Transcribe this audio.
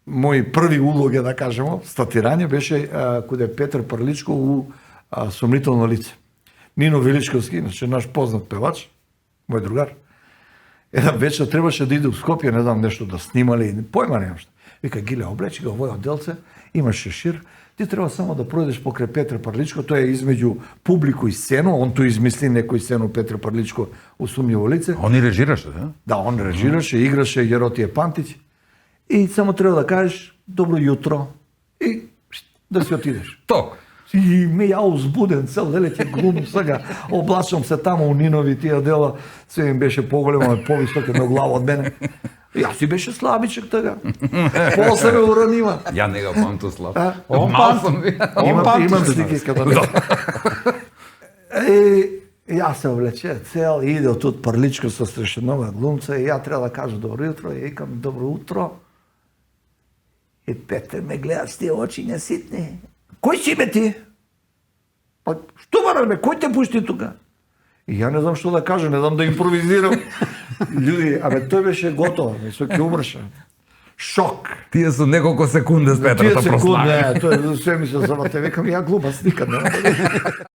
мои први улоги, да кажемо, статирање беше каде Петар Парличко у Сомнително лице. Нино Величковски, значи наш познат певач, мој другар, еден вечер требаше да иде у Скопје, не знам нешто да снимале, појма немам што. Вика, Гиле, облечи го овој оделце, имаш шешир, ти треба само да пројдеш покрај Петар Парличко, тој е измеѓу публику и сцену, он тој измисли некој сцену Петар Парличко у Сумњиво лице. Он и режираше, да? Да, он режираше, играше Јеротије Пантиć и само треба да кажеш добро јутро и да си отидеш. То. И ме ја узбуден, цел делет глум сега, облачам се тамо у Нинови тие дела, се им беше поголемо, повисок една глава од мене. Јас си беше слабичек тога. После ме уранива. Ја не го памту слаб. Он Мал сум ви. Имам слики каде бе. Јас се облече цел и иде од Парличко со страшнова глумца и ја треба да кажам добро јутро и викам добро утро. И Петер ме гледа с тие очи неситни. Кој си бе ти? Па што бараш бе, кој те пушти тука? И ја не знам што да кажам, не знам да импровизирам. Луѓе, абе тој беше готово, мислам ќе умрше. Шок. Тие со неколку секунди с Петар Тие да секунди, прослави. тој се ми се заврте, викам ја глумац никад не.